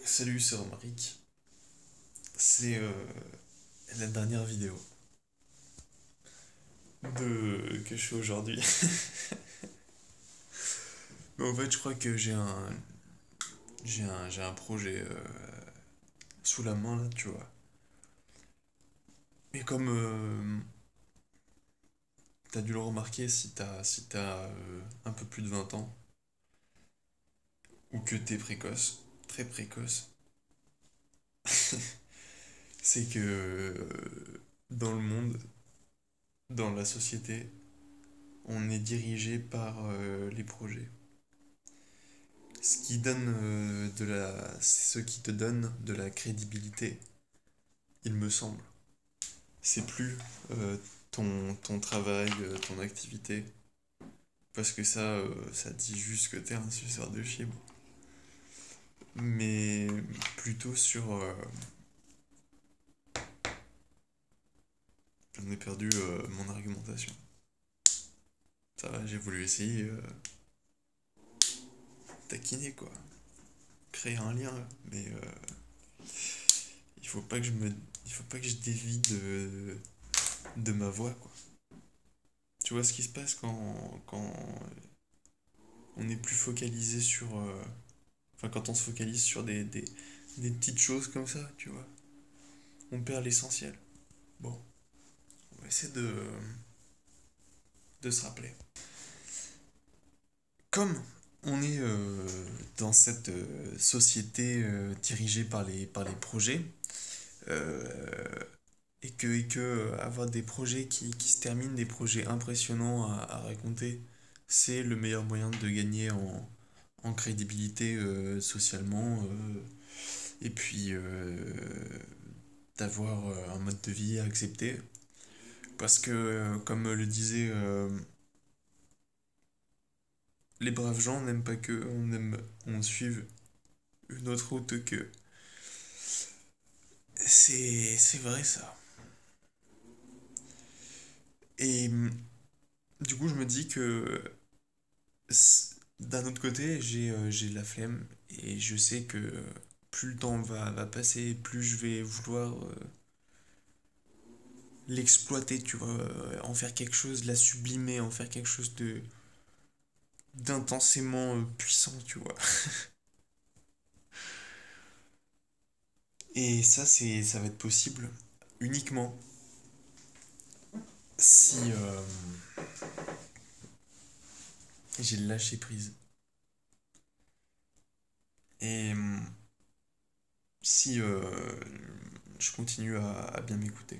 Salut, c'est Romaric. C'est la dernière vidéo que je fais aujourd'hui. Mais en fait, je crois que j'ai un projet sous la main là, tu vois. Et comme t'as dû le remarquer si t'as un peu plus de 20 ans ou que t'es précoce, très précoce, c'est que dans le monde, dans la société, on est dirigé par les projets. C'est ce qui te donne de la crédibilité, il me semble. C'est plus ton travail, ton activité, parce que ça dit juste que t'es un suceur de fibres, mais plutôt sur... j'en ai perdu mon argumentation. Ça va, j'ai voulu essayer taquiner quoi, créer un lien, mais il faut pas que il faut pas que je dévie de ma voix quoi. Tu vois ce qui se passe quand on est plus focalisé sur... enfin, quand on se focalise sur des petites choses comme ça, tu vois, on perd l'essentiel. Bon, on va essayer de se rappeler. Comme on est dans cette société dirigée par les projets, euh, et que avoir des projets qui se terminent, des projets impressionnants à raconter, c'est le meilleur moyen de gagner en crédibilité socialement, et puis d'avoir un mode de vie à accepter. Parce que, comme le disait, les braves gens n'aiment pas que on suive une autre route que. C'est vrai ça. Et du coup, je me dis que d'un autre côté, j'ai la flemme et je sais que plus le temps va passer, plus je vais vouloir l'exploiter, tu vois, en faire quelque chose, la sublimer, en faire quelque chose d'intensément puissant, tu vois. Et ça va être possible uniquement si j'ai lâché prise. Et si je continue à bien m'écouter.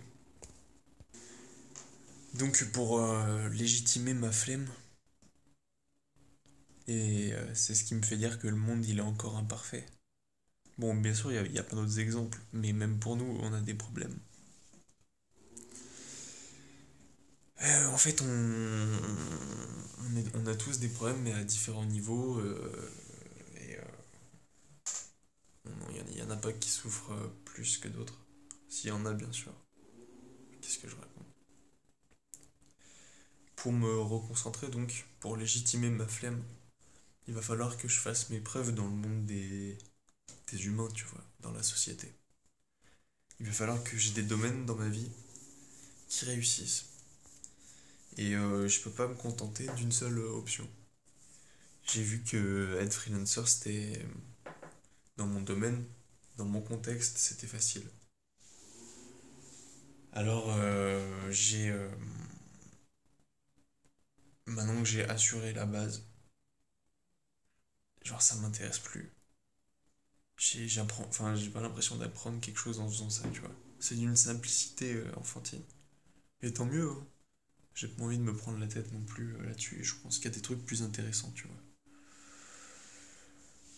Donc pour légitimer ma flemme, et c'est ce qui me fait dire que le monde il est encore imparfait. Bon, bien sûr, il y a plein d'autres exemples, mais même pour nous, on a des problèmes. En fait, on a tous des problèmes, mais à différents niveaux. Et il y en a pas qui souffrent plus que d'autres. S'il y en a, bien sûr. Qu'est-ce que je raconte? Pour me reconcentrer, donc, pour légitimer ma flemme, il va falloir que je fasse mes preuves dans le monde des humains, tu vois, dans la société. Il va falloir que j'ai des domaines dans ma vie qui réussissent. Et je peux pas me contenter d'une seule option. J'ai vu que être freelancer, c'était dans mon domaine, dans mon contexte, c'était facile. Alors, maintenant que j'ai assuré la base, genre ça m'intéresse plus. Enfin, j'ai pas l'impression d'apprendre quelque chose en faisant ça, tu vois. C'est d'une simplicité enfantine. Et tant mieux, hein. J'ai pas envie de me prendre la tête non plus là-dessus. Je pense qu'il y a des trucs plus intéressants, tu vois.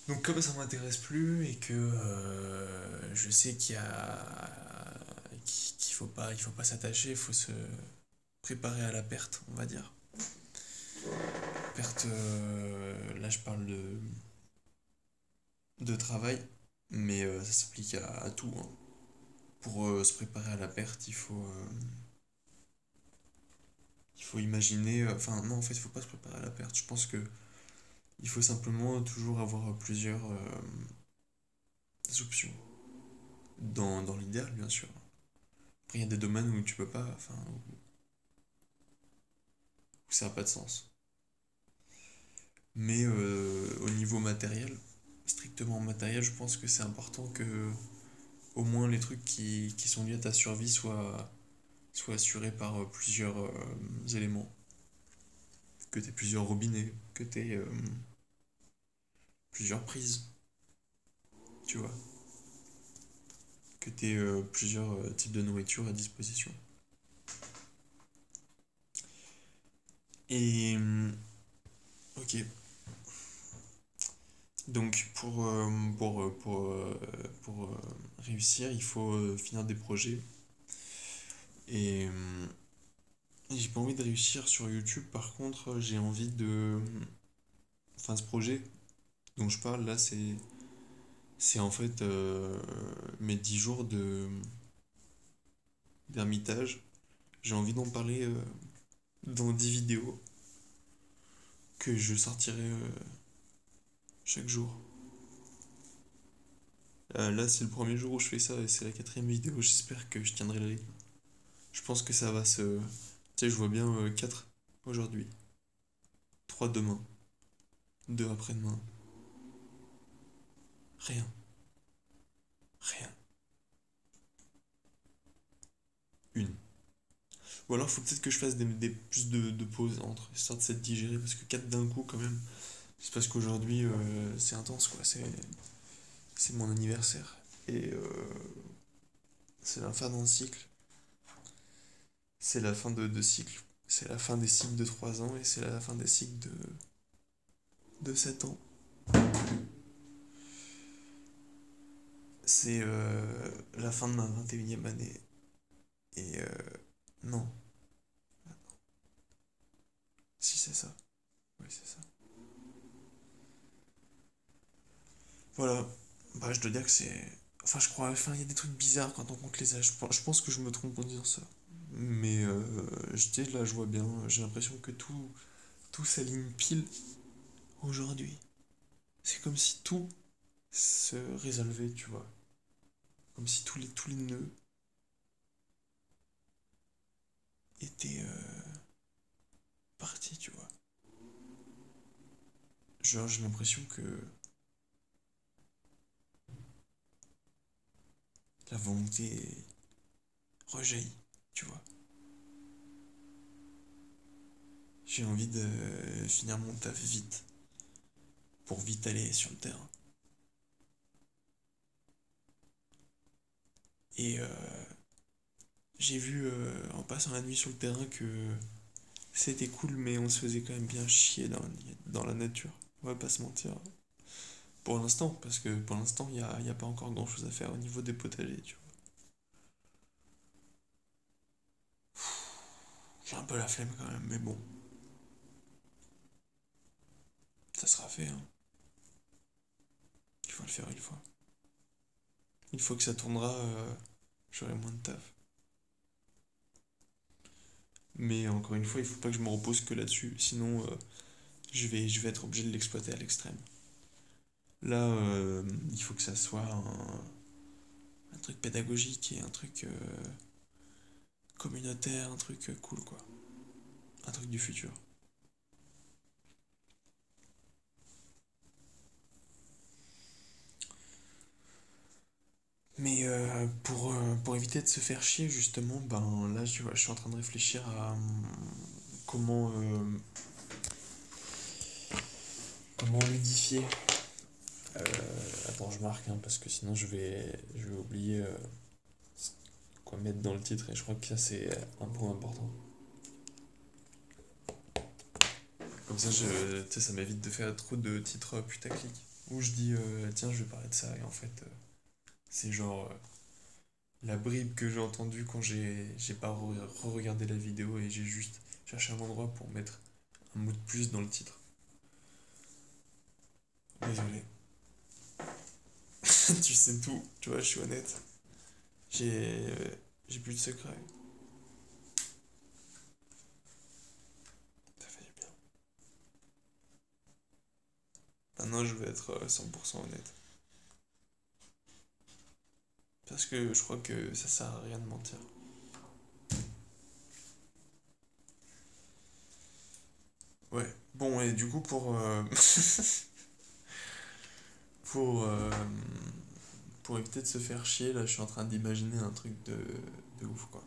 Donc comme ça m'intéresse plus et que je sais qu'il faut pas s'attacher, il faut se préparer à la perte, on va dire. Perte, là je parle de travail, mais ça s'applique à tout, hein. Pour se préparer à la perte, il faut imaginer, enfin non en fait il faut pas se préparer à la perte. Je pense que il faut simplement toujours avoir plusieurs options. Dans l'idéal, bien sûr. Après, il y a des domaines où tu peux pas, enfin, où ça n'a pas de sens. Mais au niveau matériel, strictement matériel, je pense que c'est important que au moins les trucs qui sont liés à ta survie soient assurés par plusieurs éléments. Que tu aies plusieurs robinets, que tu aies plusieurs prises, tu vois. Que tu aies plusieurs types de nourriture à disposition. Et ok. Donc pour réussir, il faut finir des projets. Et j'ai pas envie de réussir sur YouTube. Par contre, j'ai envie de. Enfin, ce projet dont je parle là, c'est en fait mes 10 jours d'ermitage. J'ai envie d'en parler dans 10 vidéos que je sortirai chaque jour. Là, c'est le premier jour où je fais ça et c'est la quatrième vidéo. J'espère que je tiendrai le rythme. Je pense que ça va se. Tu sais, je vois bien 4 aujourd'hui, 3 demain, 2 après-demain. Rien. Rien. Une. Ou alors, faut peut-être que je fasse plus de pauses entre, histoire de s'être digéré, parce que 4 d'un coup, quand même. C'est parce qu'aujourd'hui, c'est intense, quoi. C'est mon anniversaire. Et c'est la fin d'un cycle. C'est la fin de cycle. C'est la fin des cycles de 3 ans et c'est la fin des cycles de 7 ans. C'est la fin de ma 21e année. Et non. Si c'est ça. Oui, c'est ça. Voilà. Bah, je dois dire que c'est. Enfin, je crois. Enfin, il y a des trucs bizarres quand on compte les âges. Je pense que je me trompe en disant ça. Mais je dis, là, je vois bien. J'ai l'impression que tout s'aligne pile aujourd'hui. C'est comme si tout se résolvait, tu vois. Comme si tous les nœuds étaient partis, tu vois. Genre, j'ai l'impression que la volonté rejaillit, tu vois. J'ai envie de finir mon taf vite, pour vite aller sur le terrain. Et j'ai vu en passant la nuit sur le terrain que c'était cool, mais on se faisait quand même bien chier dans la nature. On va pas se mentir. Pour l'instant, parce que pour l'instant, y a pas encore grand chose à faire au niveau des potagers, tu vois. J'ai un peu la flemme quand même, mais bon, ça sera fait, hein. Il faut le faire une fois. Une fois que ça tournera, j'aurai moins de taf. Mais encore une fois, il faut pas que je me repose que là-dessus, sinon je vais être obligé de l'exploiter à l'extrême. Là, il faut que ça soit un truc pédagogique et un truc communautaire, un truc cool quoi. Un truc du futur. Mais pour éviter de se faire chier, justement, ben là, je suis en train de réfléchir à comment, comment ludifier. Euh, Attends, je marque, hein, parce que sinon je vais oublier quoi mettre dans le titre, et je crois que ça, c'est un point important. Comme ça, tu sais, ça m'évite de faire trop de titres putaclic. Où je dis, tiens, je vais parler de ça, et en fait, c'est genre la bribe que j'ai entendue quand j'ai pas re-regardé la vidéo et j'ai juste cherché un endroit pour mettre un mot de plus dans le titre. Désolé. Tu sais tout, tu vois, je suis honnête. J'ai plus de secret. Ça fait du bien. Maintenant, je vais être 100% honnête. Parce que je crois que ça sert à rien de mentir. Ouais. Bon, et du coup, pour, euh, pour éviter de se faire chier, là, je suis en train d'imaginer un truc de ouf, quoi.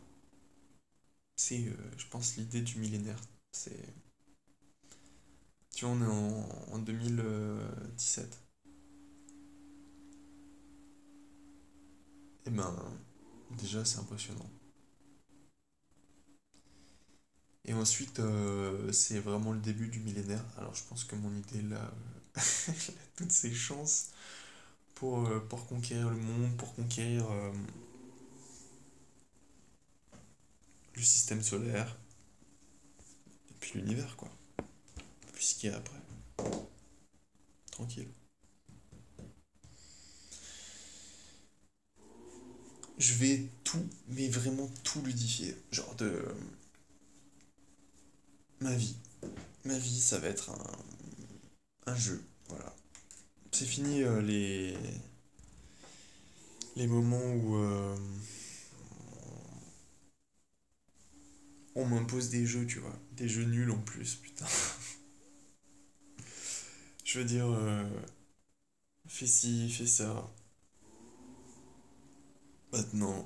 C'est, je pense, l'idée du millénaire. C'est, tu vois, on est en 2017. Et ben, déjà, c'est impressionnant. Et ensuite, c'est vraiment le début du millénaire. Alors, je pense que mon idée, là, elle a toutes ses chances pour conquérir le monde, pour conquérir le système solaire, et puis l'univers, quoi. Puis ce qu'il y a après. Tranquille. Je vais tout, mais vraiment tout ludifier. Genre de ma vie. Ma vie, ça va être un jeu. Voilà. C'est fini les moments où on m'impose des jeux, tu vois. Des jeux nuls en plus, putain. Je veux dire, fais ci, fais ça. Maintenant,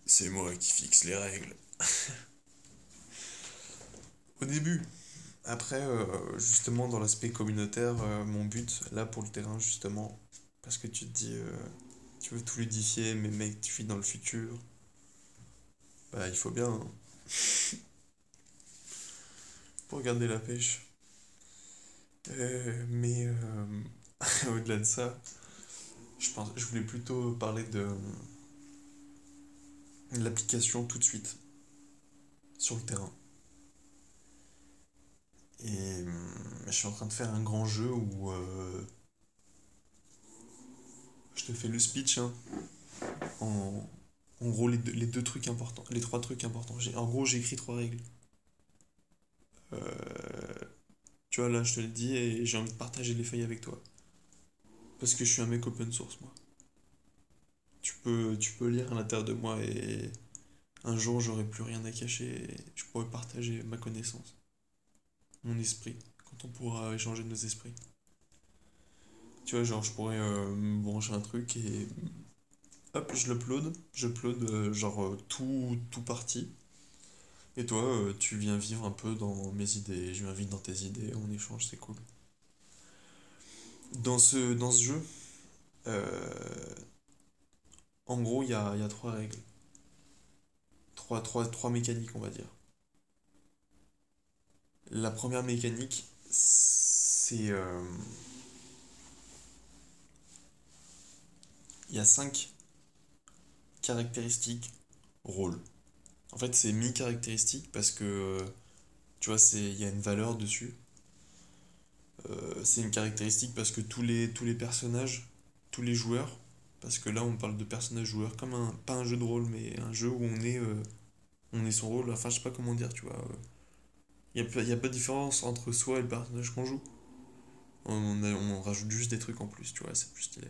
c'est moi qui fixe les règles. Au début. Après, justement, dans l'aspect communautaire, mon but, là, pour le terrain, justement, parce que tu te dis, tu veux tout ludifier, mais mec, tu vis dans le futur. Bah, il faut bien, hein, pour garder la pêche. Mais au-delà de ça, je voulais plutôt parler de l'application tout de suite, sur le terrain. Et je suis en train de faire un grand jeu où je te fais le speech, hein, en, en gros les deux trucs importants, les trois trucs importants. En gros, j'ai écrit trois règles. Euh, Tu vois, là, je te le dis et j'ai envie de partager les feuilles avec toi. Parce que je suis un mec open source, moi. Tu peux lire à l'intérieur de moi et un jour, j'aurai plus rien à cacher et je pourrai partager ma connaissance, mon esprit, quand on pourra échanger nos esprits. Tu vois, genre, je pourrais me brancher un truc et hop, je l'upload. J'upload, genre, tout parti. Et toi, tu viens vivre un peu dans mes idées, je viens vivre dans tes idées, on échange, c'est cool. Dans ce jeu, euh, en gros, il y a trois règles. Trois mécaniques, on va dire. La première mécanique, c'est... il y a cinq caractéristiques rôles. En fait, c'est mi-caractéristiques parce que, tu vois, il y a une valeur dessus. C'est une caractéristique parce que tous les personnages, tous les joueurs, parce que là, on parle de personnages joueurs, comme pas un jeu de rôle, mais un jeu où on est son rôle. Enfin, je sais pas comment dire, tu vois. Il y a pas de différence entre soi et le personnage qu'on joue. On rajoute juste des trucs en plus, tu vois, c'est plus stylé.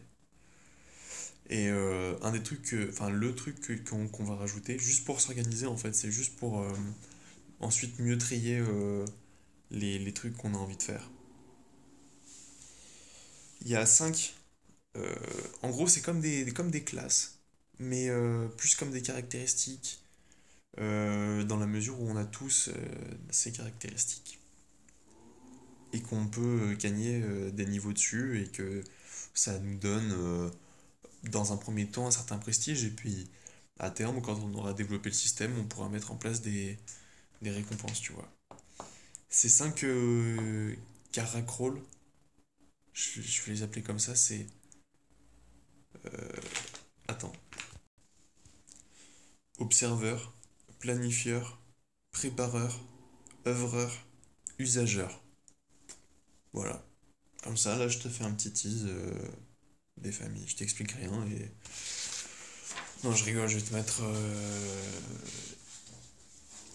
Et un des trucs, enfin le truc qu'on va rajouter, juste pour s'organiser en fait, c'est juste pour ensuite mieux trier les trucs qu'on a envie de faire. Il y a cinq, euh, en gros c'est comme des classes, mais plus comme des caractéristiques, dans la mesure où on a tous ces caractéristiques. Et qu'on peut gagner des niveaux dessus et que ça nous donne dans un premier temps un certain prestige et puis à terme quand on aura développé le système on pourra mettre en place des récompenses tu vois. Ces cinq caracrolls, je vais les appeler comme ça, c'est attends, observeur, planifieur, prépareur, œuvreur, usageur. Voilà. Comme ça là je te fais un petit tease des familles, je t'explique rien et non je rigole, je vais te mettre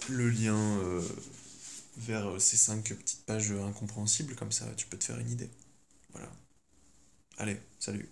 le lien vers ces cinq petites pages incompréhensibles, comme ça tu peux te faire une idée. Voilà. Allez, salut.